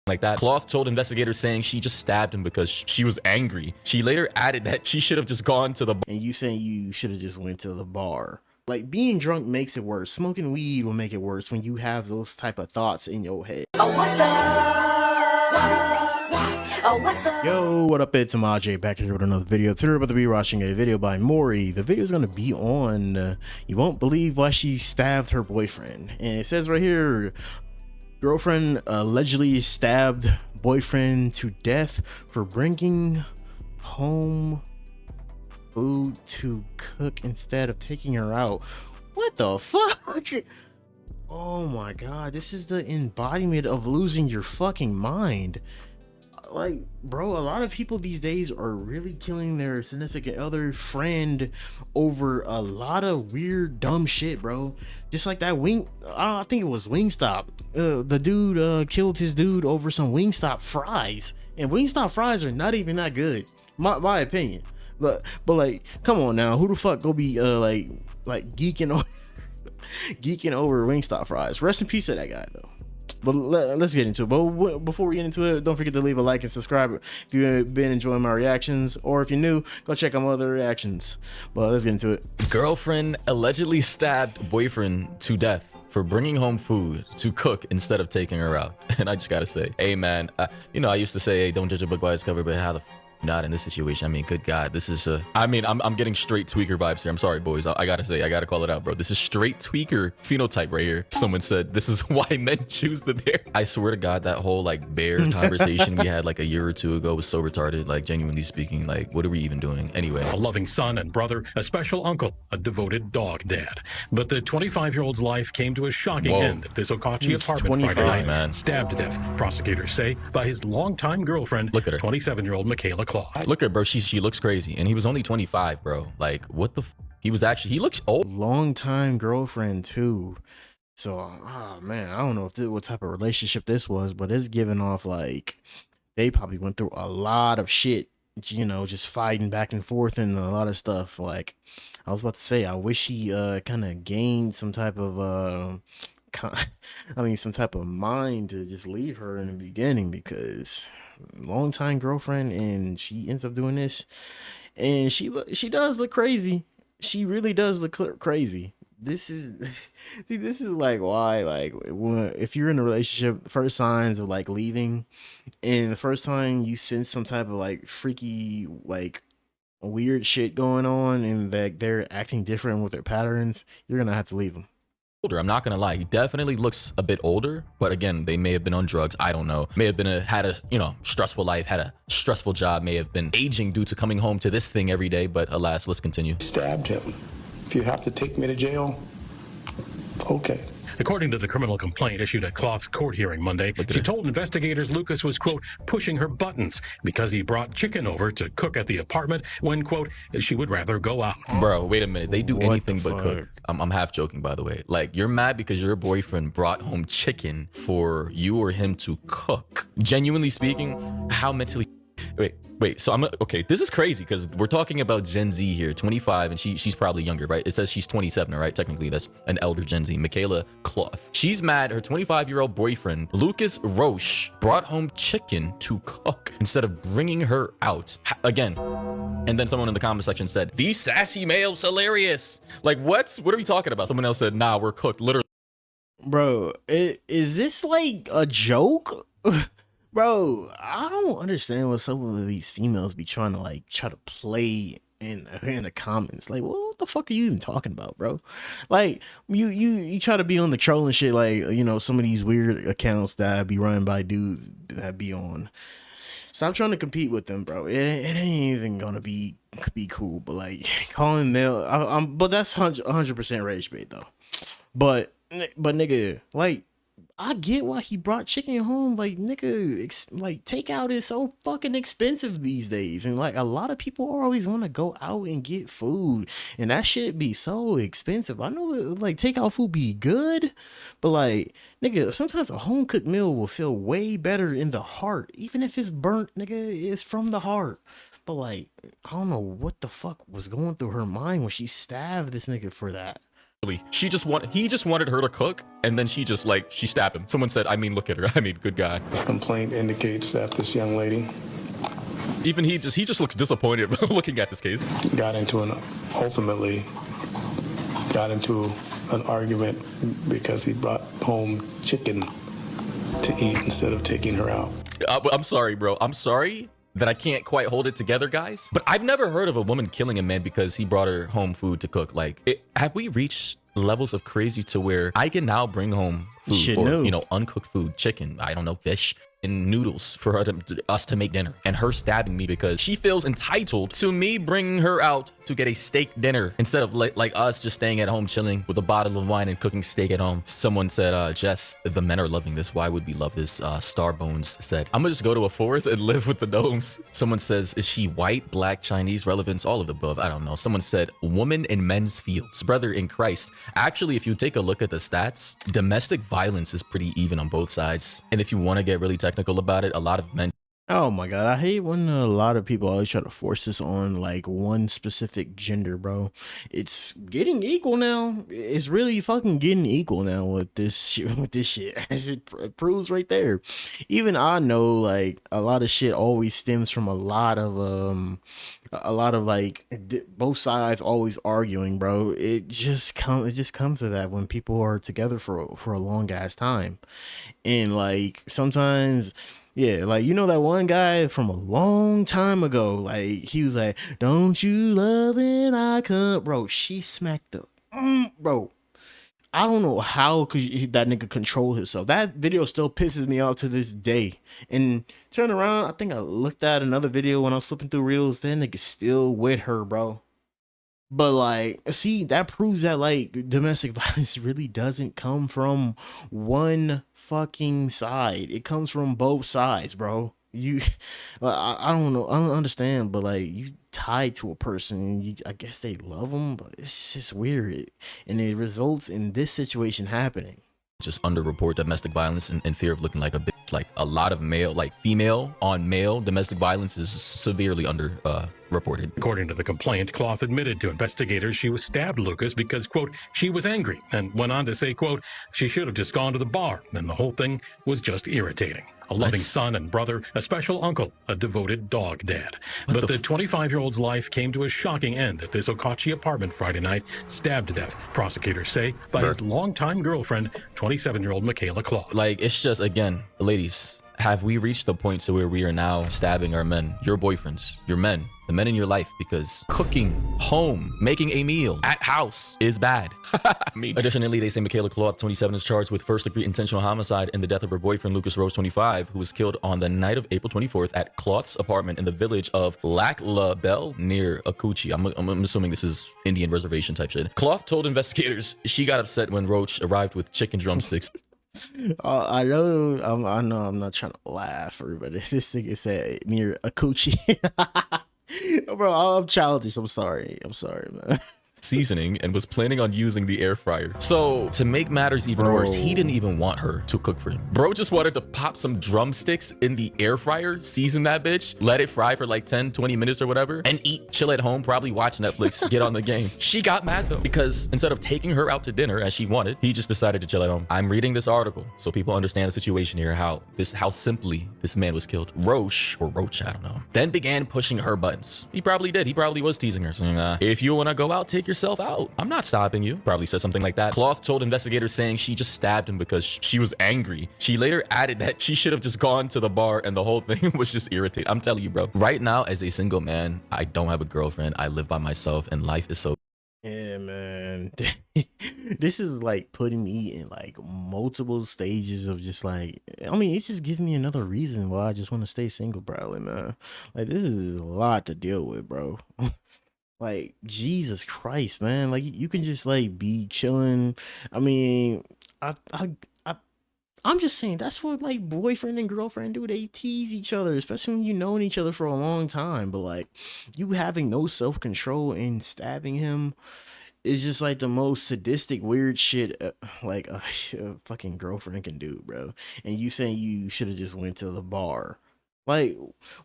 like that. Kloth told investigators saying she just stabbed him because she was angry. She later added that she should have just gone to the bar. And you saying you should have just went to the bar. Like, being drunk makes it worse. Smoking weed will make it worse when you have those type of thoughts in your head. Oh, what's up? Oh, what's up? Yo, what up? It's Amaj back here with another video. Today we're about to be watching a video by Maury. The video is going to be on you won't believe why she stabbed her boyfriend. And it says right here, girlfriend allegedly stabbed boyfriend to death for bringing home food to cook instead of taking her out. What the fuck? Oh my god, this is the embodiment of losing your fucking mind. Like, bro, a lot of people these days are really killing their significant other, friend, over a lot of weird dumb shit, bro. Just like that I think it was Wingstop, the dude killed his dude over some Wingstop fries, and Wingstop fries are not even that good, my opinion. But like, come on now, who the fuck go be like geeking on geeking over Wingstop fries? Rest in peace to that guy though. But let's get into it. But before we get into it, don't forget to leave a like and subscribe if you've been enjoying my reactions, or if you're new, go check out my other reactions. But let's get into it. Girlfriend allegedly stabbed boyfriend to death for bringing home food to cook instead of taking her out. And I just gotta say, hey man, you know, I used to say, hey, don't judge a book by its cover, but how the not in this situation. I mean, good God, this is I mean, I'm getting straight tweaker vibes here. I'm sorry, boys. I gotta say, I gotta call it out, bro. This is straight tweaker phenotype right here. Someone said this is why men choose the bear. I swear to God, that whole like bear conversation we had like a year or two ago was so retarded. Like, genuinely speaking, like, what are we even doing? Anyway, a loving son and brother, a special uncle, a devoted dog dad. But the 25-year-old's life came to a shocking end at this Okachi apartment Friday night, man. Stabbed to death, prosecutors say, by his longtime girlfriend, look at her, 27-year-old Mikayla Kloth. Look at her, bro. She looks crazy, and he was only 25, bro. Like, what the he was actually, he looks old. Long-time girlfriend too. So oh man, I don't know what type of relationship this was, but it's giving off like they probably went through a lot of shit, you know, just fighting back and forth and a lot of stuff. Like, I was about to say, I wish he kind of gained some type of some type of mind to just leave her in the beginning, because long-time girlfriend and she ends up doing this, and she does look crazy. She really does look crazy. This is see, this is like why, like, if you're in a relationship, first signs of like leaving, and the first time you sense some type of like freaky, like weird shit going on, and that they're acting different with their patterns, you're gonna have to leave them. Older, I'm not gonna lie, he definitely looks a bit older, but again, they may have been on drugs, I don't know, may have been had a, you know, stressful life, had a stressful job, may have been aging due to coming home to this thing every day. But alas, let's continue. Stabbed him. If you have to take me to jail, okay. According to the criminal complaint issued at Kloth's court hearing Monday, she told investigators Lucas was, quote, pushing her buttons because he brought chicken over to cook at the apartment when, quote, she would rather go out. Bro, wait a minute. They do anything but cook. I'm half joking, by the way. Like, you're mad because your boyfriend brought home chicken for you or him to cook. Genuinely speaking, how mentally... Wait, so okay, this is crazy because we're talking about Gen Z here, 25, and she's probably younger, right? It says she's 27, right? Technically, that's an elder Gen Z, Mikayla Kloth. She's mad her 25-year-old boyfriend, Lucas Roche, brought home chicken to cook instead of bringing her out. Again, and then someone in the comment section said, these sassy males hilarious. Like, what are we talking about? Someone else said, nah, we're cooked, literally. Bro, is this like a joke? Bro, I don't understand what some of these females be trying to play in the comments. Like, what the fuck are you even talking about, bro? Like, you try to be on the trolling shit, like, you know, some of these weird accounts that be run by dudes that be on. Stop trying to compete with them, bro. It ain't even gonna be cool. But like, calling male, but that's 100% rage bait though. But nigga, like, I get why he brought chicken home. Like, nigga, like, takeout is so fucking expensive these days. And, like, a lot of people always want to go out and get food. And that shit be so expensive. I know, like, takeout food be good. But, like, nigga, sometimes a home-cooked meal will feel way better in the heart. Even if it's burnt, nigga, it's from the heart. But, like, I don't know what the fuck was going through her mind when she stabbed this nigga for that. He just wanted her to cook, and then she stabbed him. Someone said, I mean, look at her. I mean, good God. This complaint indicates that this young lady Even he just looks disappointed looking at this case. ultimately got into an argument because he brought home chicken to eat instead of taking her out. I'm sorry, bro. I'm sorry that I can't quite hold it together, guys. But I've never heard of a woman killing a man because he brought her home food to cook. Like, have we reached levels of crazy to where I can now bring home food or, uncooked food, chicken, I don't know, fish, and noodles for us to make dinner, and her stabbing me because she feels entitled to me bringing her out to get a steak dinner instead of like us just staying at home chilling with a bottle of wine and cooking steak at home. Someone said, Jess, the men are loving this. Why would we love this? Starbones said, I'm gonna just go to a forest and live with the gnomes. Someone says, is she white, black, Chinese, relevance, all of the above? I don't know. Someone said, woman in men's fields. Brother in Christ. Actually, if you take a look at the stats, domestic violence is pretty even on both sides. And if you want to get really technical about it, a lot of men. Oh my God, I hate when a lot of people always try to force this on like one specific gender, bro. It's getting equal now. It's really fucking getting equal now with this shit. As it proves right there. Even I know like a lot of shit always stems from a lot of like both sides always arguing, bro. It just comes to that when people are together for a long ass time. And like sometimes, yeah, like that one guy from a long time ago, like he was like, don't you love it, I come, bro. She smacked the bro. I don't know how could that nigga control himself. That video still pisses me off to this day. And turn around, I think I looked at another video when I was flipping through reels. That nigga still with her, bro. But like, see, that proves that like domestic violence really doesn't come from one fucking side. It comes from both sides, bro. You, I don't know, I don't understand, but like you tied to a person, and I guess they love them, but it's just weird, and it results in this situation happening. Just underreport domestic violence in fear of looking like a bitch. Like a lot of female on male domestic violence is severely reported. According to the complaint, Kloth admitted to investigators she was stabbed Lucas because, quote, she was angry, and went on to say, quote, she should have just gone to the bar, and the whole thing was just irritating. A loving son and brother, a special uncle, a devoted dog dad. But the 25-year-old's life came to a shocking end at this Okachi apartment Friday night, stabbed to death, prosecutors say, by his longtime girlfriend, 27-year-old Mikayla Kloth. Like, it's just, again, ladies, have we reached the point to where we are now stabbing our men, your boyfriends, your men, the men in your life, because cooking, home, making a meal at house is bad. Additionally, they say Mikayla Kloth, 27, is charged with first-degree intentional homicide in the death of her boyfriend, Lucas Rose, 25, who was killed on the night of April 24th at Kloth's apartment in the village of Lac La Belle near Okuchi. I'm assuming this is Indian reservation type shit. Kloth told investigators she got upset when Roach arrived with chicken drumsticks. I know I'm not trying to laugh, but this thing is said near Akuchi. Bro, I'm childish. I'm sorry, man. Seasoning and was planning on using the air fryer. So to make matters even worse, he didn't even want her to cook for him. Bro just wanted to pop some drumsticks in the air fryer, season that bitch, let it fry for like 10-20 minutes or whatever, and eat, chill at home, probably watch Netflix, get on the game. She got mad though, because instead of taking her out to dinner as she wanted, he just decided to chill at home. I'm reading this article so people understand the situation here, how simply this man was killed. Roach, I don't know, then began pushing her buttons. He probably did. He probably was teasing her, saying, if you want to go out, take yourself out. I'm not stopping you. Probably said something like that. Kloth told investigators saying she just stabbed him because she was angry. She later added that she should have just gone to the bar and the whole thing was just irritating. I'm telling you, bro. Right now, as a single man, I don't have a girlfriend. I live by myself and life is so... Yeah, man. This is like putting me in like multiple stages of just like, I mean, it's just giving me another reason why I just want to stay single, bro. And like this is a lot to deal with, bro. Like, Jesus Christ, man. Like, you can just like be chilling. I mean, I'm just saying that's what like boyfriend and girlfriend do. They tease each other, especially when you known each other for a long time. But like, you having no self-control and stabbing him is just like the most sadistic, weird shit like a fucking girlfriend can do, bro. And you saying you should have just went to the bar. Like,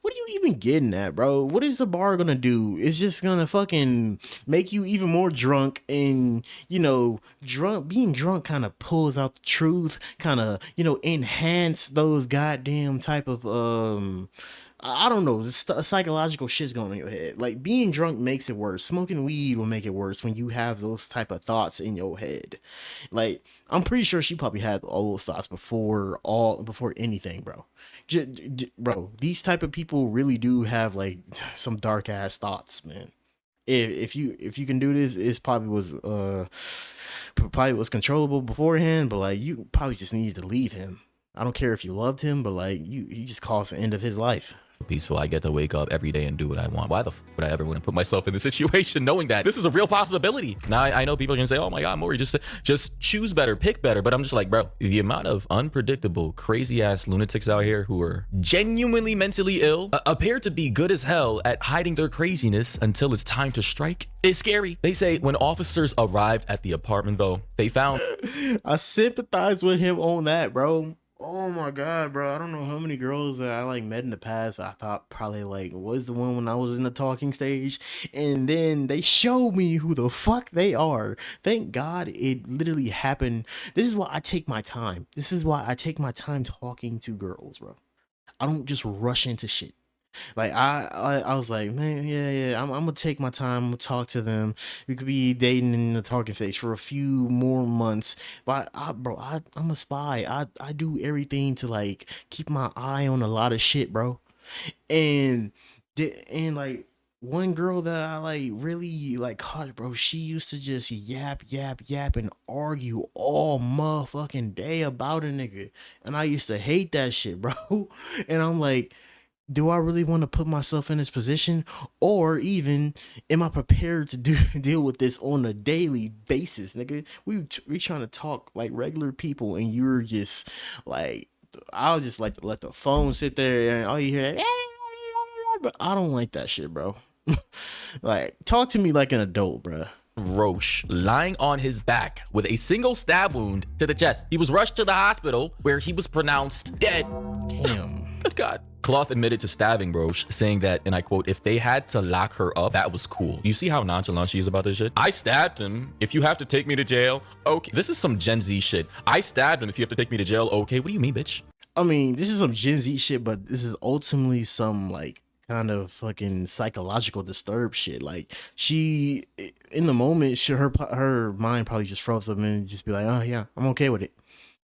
what are you even getting at, bro? What is the bar gonna do? It's just gonna fucking make you even more drunk, and being drunk kind of pulls out the truth, kind of enhance those goddamn type of I don't know, psychological shit's going on in your head. Like being drunk makes it worse. Smoking weed will make it worse when you have those type of thoughts in your head. Like I'm pretty sure she probably had all those thoughts before anything, bro. Bro, these type of people really do have like some dark ass thoughts, man. If you can do this, it's probably was controllable beforehand, but like you probably just needed to leave him. I don't care if you loved him, but like you just caused the end of his life. Peaceful. I get to wake up every day and do what I want. Why the would I ever want to put myself in this situation knowing that this is a real possibility? Now I know people are gonna say, oh my god, Maury, just choose better, pick better, but I'm just like, bro, the amount of unpredictable crazy ass lunatics out here who are genuinely mentally ill appear to be good as hell at hiding their craziness until it's time to strike is scary. They say when officers arrived at the apartment though, they found I sympathize with him on that, bro. Oh my god, bro. I don't know how many girls that I like met in the past I thought probably like was the one when I was in the talking stage, and then they showed me who the fuck they are. Thank God it literally happened. This is why I take my time. This is why I take my time talking to girls, bro. I don't just rush into shit. Like I was like, man, yeah, I'm gonna take my time. I'm gonna talk to them. We could be dating in the talking stage for a few more months. But I'm a spy. I do everything to like keep my eye on a lot of shit, bro. And like one girl that I like really like caught, bro. She used to just yap and argue all motherfucking day about a nigga, and I used to hate that shit, bro. And I'm like, do I really want to put myself in this position, or even am I prepared to deal with this on a daily basis, nigga? We trying to talk like regular people, and you're just like, I'll just like to let the phone sit there and all you hear, but I don't like that shit, bro. Like, talk to me like an adult, bro. Roche lying on his back with a single stab wound to the chest. He was rushed to the hospital where he was pronounced dead. Damn. Good God. Kloth admitted to stabbing Roche, saying that, and I quote, if they had to lock her up, that was cool. You see how nonchalant she is about this shit? I stabbed him. If you have to take me to jail, okay. This is some Gen Z shit. I stabbed him. If you have to take me to jail, okay. What do you mean, bitch? I mean, this is some Gen Z shit, but this is ultimately some like kind of fucking psychological disturbed shit. Like she, in the moment, her mind probably just froze up and just be like, oh yeah, I'm okay with it.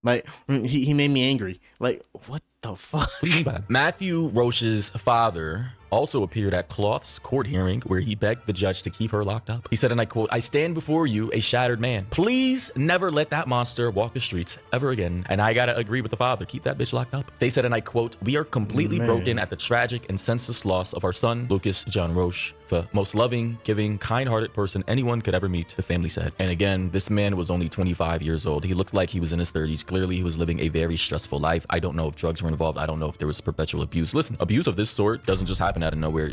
Like he made me angry. Like what the fuck? What do you mean by that? Matthew Roche's father also appeared at Kloth's court hearing where he begged the judge to keep her locked up. He said, and I quote, I stand before you a shattered man. Please never let that monster walk the streets ever again. And I gotta agree with the father. Keep that bitch locked up. They said, and I quote, we are completely broken at the tragic and senseless loss of our son, Lucas John Roche, the most loving, giving, kind-hearted person anyone could ever meet, the family said. And again, this man was only 25 years old. He looked like he was in his 30s. Clearly, he was living a very stressful life. I don't know if drugs were involved. I don't know if there was perpetual abuse. Listen, abuse of this sort doesn't just happen out of nowhere.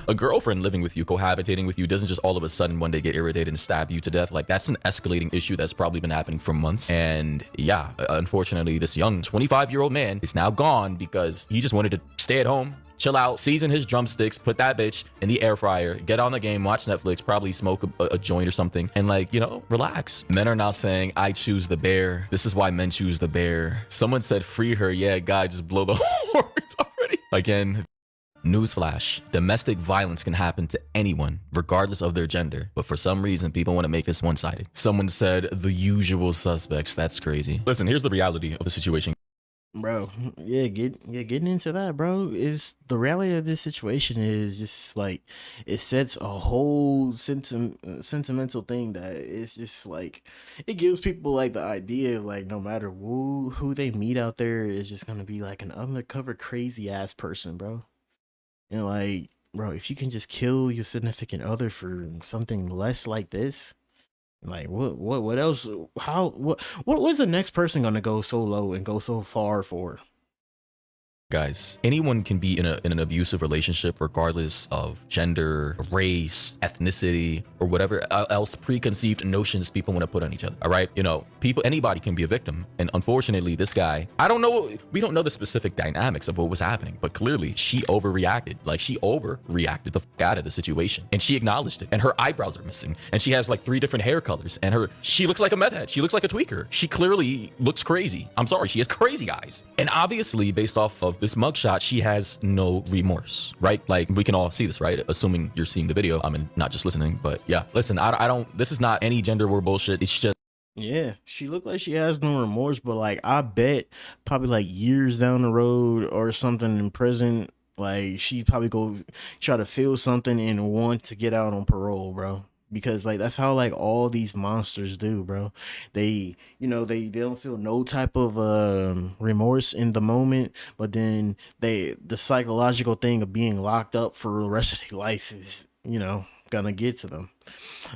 A girlfriend living with you, cohabitating with you, doesn't just all of a sudden one day get irritated and stab you to death. Like, that's an escalating issue that's probably been happening for months. And yeah, unfortunately, this young 25-year-old man is now gone because he just wanted to stay at home, chill out, season his drumsticks, put that bitch in the air fryer, get on the game, watch Netflix, probably smoke a joint or something, and like, you know, relax. Men are now saying, I choose the bear. This is why men choose the bear. Someone said, free her. Yeah, guy, just blow the horns already. Again, newsflash, domestic violence can happen to anyone, regardless of their gender. But for some reason, people want to make this one-sided. Someone said, the usual suspects. That's crazy. Listen, here's the reality of the situation. Bro, getting into that, bro, is the reality of this situation is just like it sets a whole sentimental thing that it's just like it gives people like the idea of like no matter who they meet out there is just gonna be like an undercover crazy ass person, bro. And like, bro, if you can just kill your significant other for something less like this, like what else? How what was the next person gonna go so low and go so far for? Guys, anyone can be in an abusive relationship regardless of gender, race, ethnicity, or whatever else preconceived notions people want to put on each other. All right, you know, anybody can be a victim, and unfortunately, this guy, we don't know the specific dynamics of what was happening, but clearly she overreacted. Like, she overreacted the fuck out of the situation, and she acknowledged it. And her eyebrows are missing, and she has like 3 different hair colors, and she looks like a meth head. She looks like a tweaker. She clearly looks crazy. I'm sorry, she has crazy eyes, and obviously, based off of this mugshot, she has no remorse, right? Like, we can all see this, right? Assuming you're seeing the video. I mean, not just listening, but yeah. Listen, I don't, this is not any gender war bullshit. It's just, yeah, she looked like she has no remorse, but like, I bet probably like years down the road or something in prison, like she probably go try to feel something and want to get out on parole, bro. Because like that's how like all these monsters do, bro. They, you know, they don't feel no type of remorse in the moment, but then the psychological thing of being locked up for the rest of their life is, you know, gonna get to them.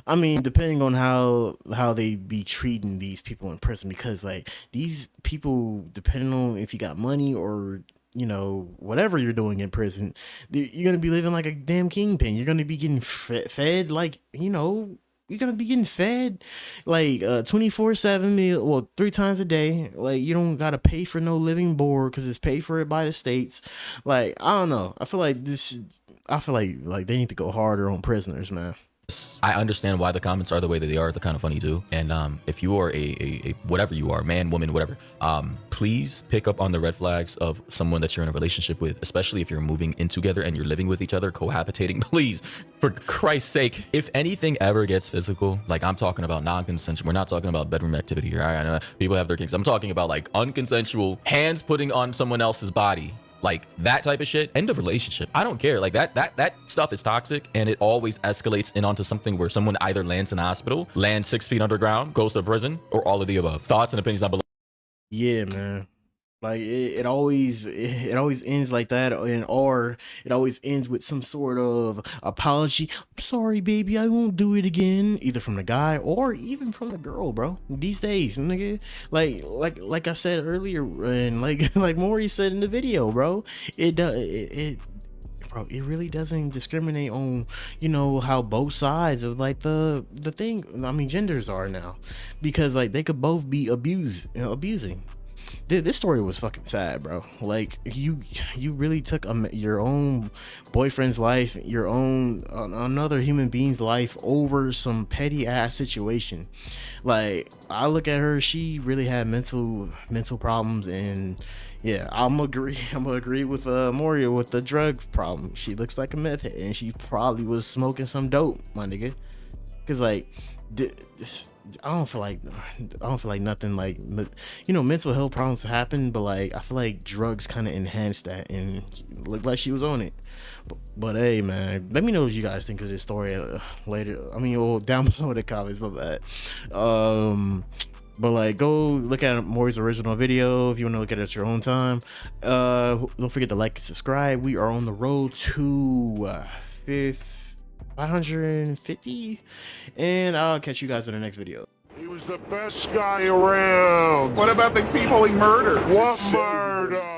I mean, depending on how they be treating these people in prison, because like these people, depending on if you got money or, you know, whatever you're doing in prison, you're gonna be living like a damn kingpin. You're gonna be getting fed like, you know, you're gonna be getting fed like 24/7 meal, well, 3 times a day. Like, you don't gotta pay for no living board because it's paid for it by the states. Like, I don't know. I feel like they need to go harder on prisoners, man. I understand why the comments are the way that they are. They're kind of funny too. And if you are a whatever you are, man, woman, whatever, please pick up on the red flags of someone that you're in a relationship with, especially if you're moving in together and you're living with each other, cohabitating. Please, for Christ's sake, if anything ever gets physical, like I'm talking about non-consensual, we're not talking about bedroom activity here. I know people have their kinks. I'm talking about like unconsensual hands putting on someone else's body. Like that type of shit, end of relationship. I don't care. Like that stuff is toxic, and it always escalates in onto something where someone either lands in a hospital, lands 6 feet underground, goes to prison, or all of the above. Thoughts and opinions down below. Yeah, man. Like it always ends like that, or it always ends with some sort of apology. I'm sorry, baby, I won't do it again. Either from the guy or even from the girl, bro. These days, nigga, like I said earlier, and like Maury said in the video, bro. Bro, it really doesn't discriminate on, you know, how both sides of like the thing. I mean, genders are now, because like they could both be abusing. This story was fucking sad, bro. Like you really took your own boyfriend's life, your own another human being's life over some petty ass situation. Like, I look at her, she really had mental problems, and yeah, I'm gonna agree with Moria with the drug problem. She looks like a meth head, and she probably was smoking some dope, my nigga. Cause like this, I don't feel like nothing, like, you know, mental health problems happen, but like I feel like drugs kind of enhanced that, and looked like she was on it. But hey, man, let me know what you guys think of this story later. I mean, well, down below in the comments, my bad. But like, go look at Maury's original video if you want to look at it at your own time. Don't forget to like and subscribe. We are on the road to 550, and I'll catch you guys in the next video. He was the best guy around. What about the people he murdered? What murder?